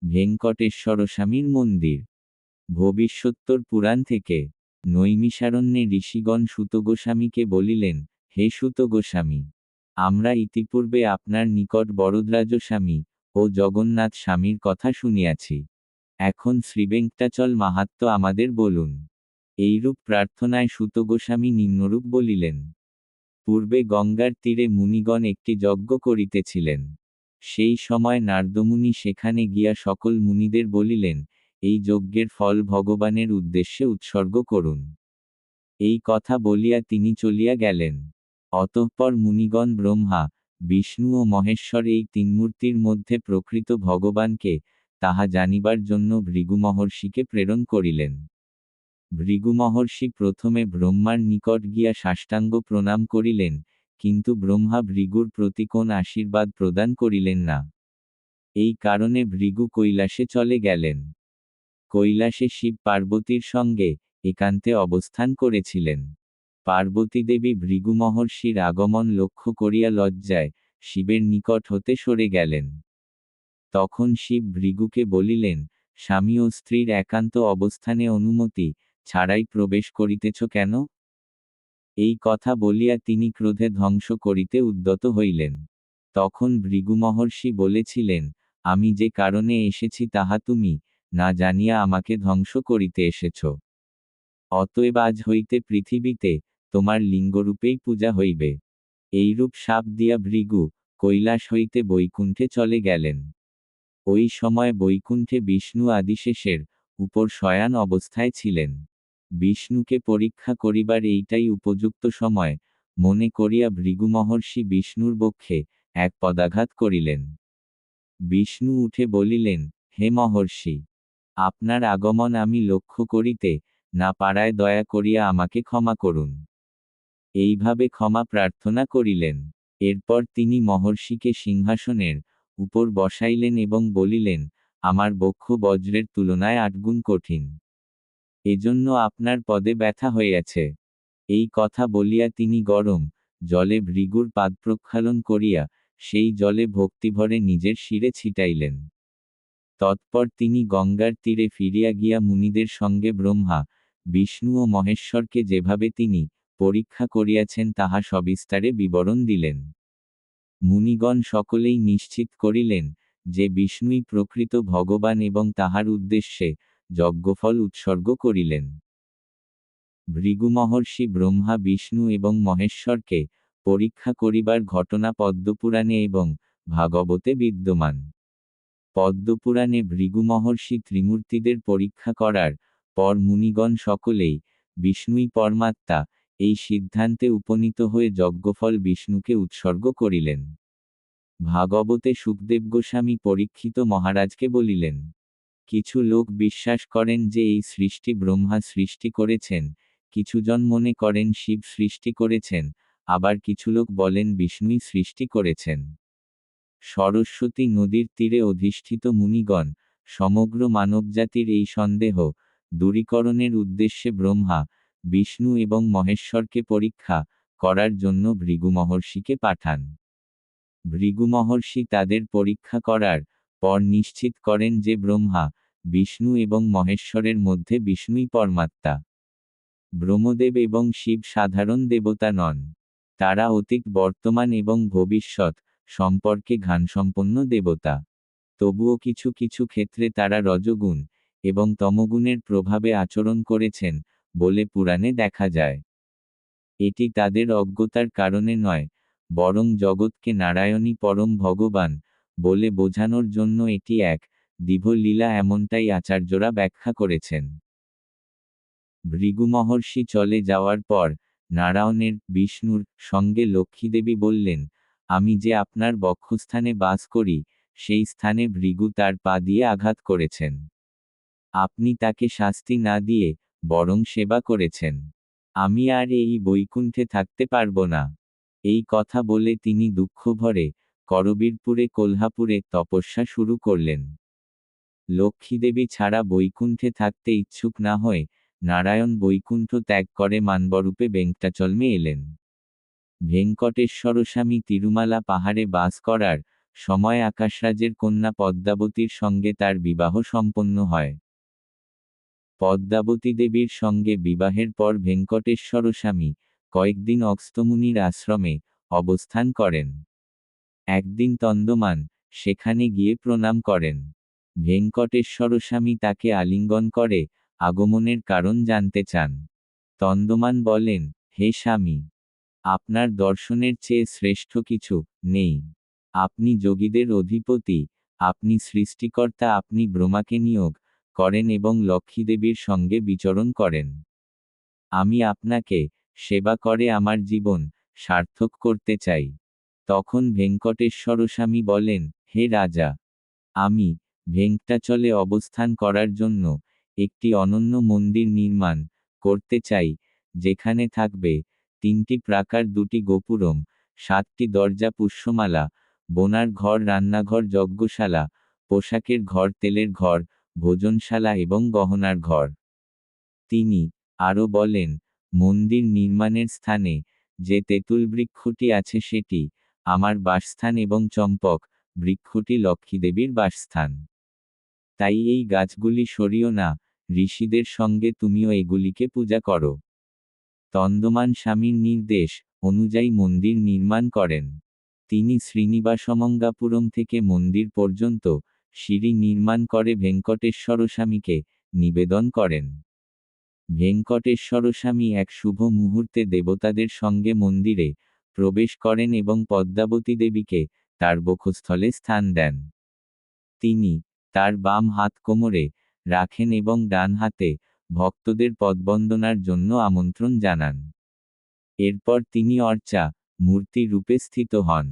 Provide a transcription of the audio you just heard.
ভেঙ্কটেশ্বর স্বামীর মন্দির। ভবিষ্যোত্তর পুরাণ থেকে। নৈমিষারণ্যে ঋষিগণ সূত গোস্বামীকে বলিলেন, হে সূত গোস্বামী, আমরা ইতিপূর্বে আপনার নিকট বরদরাজ স্বামী ও জগন্নাথ স্বামীর কথা শুনিয়াছি। এখন শ্রীবেঙ্কটাচল মাহাত্ম্য আমাদের বলুন। এইরূপ প্রার্থনায় সূত গোস্বামী নিম্নরূপ বলিলেন। পূর্বে গঙ্গার তীরে মুনিগণ একটি যজ্ঞ করিতেছিলেন। সেই সময় নারদমুনি সেখানে গিয়া সকল মুনিদের বলিলেন, এই যজ্ঞের ফল ভগবানের উদ্দেশ্যে উৎসর্গ করুন। এই কথা বলিয়া তিনি চলিয়া গেলেন। অতঃপর মুনিগণ ব্রহ্মা, বিষ্ণু ও মহেশ্বর এই তিন মূর্তির মধ্যে প্রকৃত ভগবানকে তাহা জানিবার জন্য ভৃগু মহর্ষিকে প্রেরণ করিলেন। ভৃগু মহর্ষি প্রথমে ব্রহ্মার নিকট গিয়া সাষ্টাঙ্গ প্রণাম করিলেন, কিন্তু ব্রহ্মা ভৃগুর প্রতি কোন আশীর্বাদ প্রদান করিলেন না। এই কারণে ভৃগু কৈলাসে চলে গেলেন। কৈলাসে শিব পার্বতীর সঙ্গে একান্তে অবস্থান করেছিলেন। পার্বতী দেবী ভৃগু মহর্ষির আগমন লক্ষ্য করিয়া লজ্জায় শিবের নিকট হতে সরে গেলেন। তখন শিব ভৃগুকে বলিলেন, স্বামী ও স্ত্রীর একান্ত অবস্থানে অনুমতি ছাড়াই প্রবেশ করিতেছ কেন? এই কথা বলিয়া তিনি ক্রোধে ধ্বংস করিতে উদ্যত হইলেন। তখন ভৃগু মহর্ষি বলেছিলেন, আমি যে কারণে এসেছি তাহা তুমি না জানিয়া আমাকে ধ্বংস করিতে এসেছ। অতএব আজ হইতে পৃথিবীতে তোমার লিঙ্গরূপেই পূজা হইবে। এইরূপ শাপ দিয়া ভৃগু কৈলাস হইতে বৈকুণ্ঠে চলে গেলেন। ওই সময় বৈকুণ্ঠে বিষ্ণু আদিশেষের উপর শয়ান অবস্থায় ছিলেন। বিষ্ণুকে পরীক্ষা করিবার এইটাই উপযুক্ত সময় মনে করিয়া ভৃগু মহর্ষি বিষ্ণুর বক্ষে এক পদাঘাত করিলেন। বিষ্ণু উঠে বলিলেন, হে মহর্ষি, আপনার আগমন আমি লক্ষ্য করিতে না পারায় দয়া করিয়া আমাকে ক্ষমা করুন। এইভাবে ক্ষমা প্রার্থনা করিলেন। এরপর তিনি মহর্ষিকে সিংহাসনের উপর বসাইলেন এবং বলিলেন, আমার বক্ষ বজ্রের তুলনায় 8 গুণ কঠিন। এজন্য আপনার পদে ব্যথা হইয়াছে। এই কথা বলিয়া তিনি গরম জলে ভৃগুর পাদ প্রক্ষালন করিয়া সেই জলে ভক্তিভরে নিজের শিরে ছিটাইলেন। তৎপর তিনি গঙ্গার তীরে ফিরিয়া গিয়া মুনিদের সঙ্গে ব্রহ্মা, বিষ্ণু ও মহেশ্বরকে যেভাবে তিনি পরীক্ষা করিয়াছেন তাহা সবিস্তারে বিবরণ দিলেন। মুনিগণ সকলেই নিশ্চিত করিলেন যে বিষ্ণুই প্রকৃত ভগবান এবং তাহার উদ্দেশ্যে যজ্ঞফল উৎসর্গ করিলেন। ভৃগু মহর্ষি ব্রহ্মা, বিষ্ণু এবং মহেশ্বরকে পরীক্ষা করিবার ঘটনা পদ্মপুরাণে এবং ভাগবতে বিদ্যমান। পদ্মপুরাণে ভৃগু মহর্ষি ত্রিমূর্তিদের পরীক্ষা করার পর মুনিগণ সকলেই বিষ্ণুই পরমাত্মা এই সিদ্ধান্তে উপনীত হয়ে যজ্ঞফল বিষ্ণুকে উৎসর্গ করিলেন। ভাগবতে শুকদেব গোস্বামী পরীক্ষিত মহারাজকে বলিলেন, কিছু লোক বিশ্বাস করেন যে এই সৃষ্টি ব্রহ্মা সৃষ্টি করেছেন, কিছুজন মনে করেন শিব সৃষ্টি করেছেন, আবার কিছু লোক বলেন বিষ্ণুই সৃষ্টি করেছেন। সরস্বতী নদীর তীরে অধিষ্ঠিত মুনিগণ সমগ্র মানবজাতির এই সন্দেহ দূরীকরণের উদ্দেশ্যে ব্রহ্মা, বিষ্ণু এবং মহেশ্বরকে পরীক্ষা করার জন্য ভৃগু মহর্ষিকে পাঠান। ভৃগু মহর্ষি তাদের পরীক্ষা করার পর নিশ্চিত করেন যে ব্রহ্মা, বিষ্ণু এবং মহেশ্বরের মধ্যে বিষ্ণুই পরমাত্মা। ব্রহ্মদেব এবং শিব সাধারণ দেবতা নন। তারা অতীত, বর্তমান এবং ভবিষ্যৎ সম্পর্কে জ্ঞানসম্পন্ন দেবতা। তবুও কিছু কিছু ক্ষেত্রে তারা রজগুণ এবং তমগুণের প্রভাবে আচরণ করেছেন বলে পুরাণে দেখা যায়। এটি তাদের অজ্ঞতার কারণে নয়, বরং জগৎকে নারায়ণই পরম ভগবান বলে বোঝানোর জন্য এটি এক দিব্য লীলা, এমনটাই আচার্যরা ব্যাখ্যা করেছেন। ভৃগু মহর্ষি চলে যাওয়ার পর নারায়ণের, বিষ্ণুর সঙ্গে লক্ষ্মীদেবী বললেন, আমি যে আপনার বক্ষস্থানে বাস করি সেই স্থানে ভৃগু তার পা দিয়ে আঘাত করেছেন। আপনি তাকে শাস্তি না দিয়ে বরং সেবা করেছেন। আমি আর এই বৈকুণ্ঠে থাকতে পারব না। এই কথা বলে তিনি দুঃখভরে করবীরপুরে, কোলহাপুরে তপস্যা শুরু করলেন। লক্ষ্মীদেবী ছাড়া বৈকুণ্ঠে থাকতে ইচ্ছুক না হয়ে নারায়ণ বৈকুণ্ঠ ত্যাগ করে মানবরূপে বেঙ্কটাচলমে এলেন। ভেঙ্কটেশ্বর স্বামী তিরুমালা পাহাড়ে বাস করার সময় আকাশরাজের কন্যা পদ্মাবতীর সঙ্গে তার বিবাহ সম্পন্ন হয়। পদ্মাবতী দেবীর সঙ্গে বিবাহের পর ভেঙ্কটেশ্বর স্বামী কয়েকদিন অগস্ত্যমুনির আশ্রমে অবস্থান করেন। একদিন তন্দমান সেখানে গিয়ে প্রণাম করেন। ভেঙ্কটেশ্বর স্বামী তাকে আলিঙ্গন করে আগমনের কারণ জানতে চান। তন্দমান বলেন, হে স্বামী, আপনার দর্শনের চেয়ে শ্রেষ্ঠ কিছু নেই। আপনি যোগীদের অধিপতি, আপনি সৃষ্টিকর্তা, আপনি ব্রহ্মাকে নিয়োগ করেন এবং লক্ষ্মীদেবীর সঙ্গে বিচরণ করেন। আমি আপনাকে সেবা করে আমার জীবন সার্থক করতে চাই। তখন ভেঙ্কটেশ্বর স্বামী বলেন, হে রাজা, আমি ভেঙ্কটাচলে অবস্থান করার জন্য একটি অনন্য মন্দির নির্মাণ করতে চাই, যেখানে থাকবে 3টি প্রাকার, 2টি গোপুরম, 7টি দরজা, পুষ্যমালা, বোনার ঘর, রান্নাঘর, যজ্ঞশালা, পোশাকের ঘর, তেলের ঘর, ভোজনশালা এবং গহনার ঘর। তিনি আরও বলেন, মন্দির নির্মাণের স্থানে যে তেঁতুল বৃক্ষটি আছে সেটি আমার বাসস্থান এবং চম্পক বৃক্ষটি লক্ষ্মীদেবীর বাসস্থান। তাই এই গাছগুলি সরিও না, ঋষিদের সঙ্গে তুমিও এগুলিকে পূজা করো। তন্দমান স্বামীর নির্দেশ অনুযায়ী মন্দির নির্মাণ করেন। তিনি শ্রীনিবাসমঙ্গাপুরম থেকে মন্দির পর্যন্ত সিঁড়ি নির্মাণ করে ভেঙ্কটেশ্বর স্বামীকে নিবেদন করেন। ভেঙ্কটেশ্বর স্বামী এক শুভ মুহূর্তে দেবতাদের সঙ্গে মন্দিরে প্রবেশ করেন এবং পদ্মাবতী দেবীকে তার বক্ষস্থলে স্থান দেন। তিনি তার বাম হাত কোমরে রাখেন এবং ডান হাতে ভক্তদের পদবন্দনার জন্য আমন্ত্রণ জানান। এরপর তিনি অর্চা মূর্তি রূপে স্থিত হন।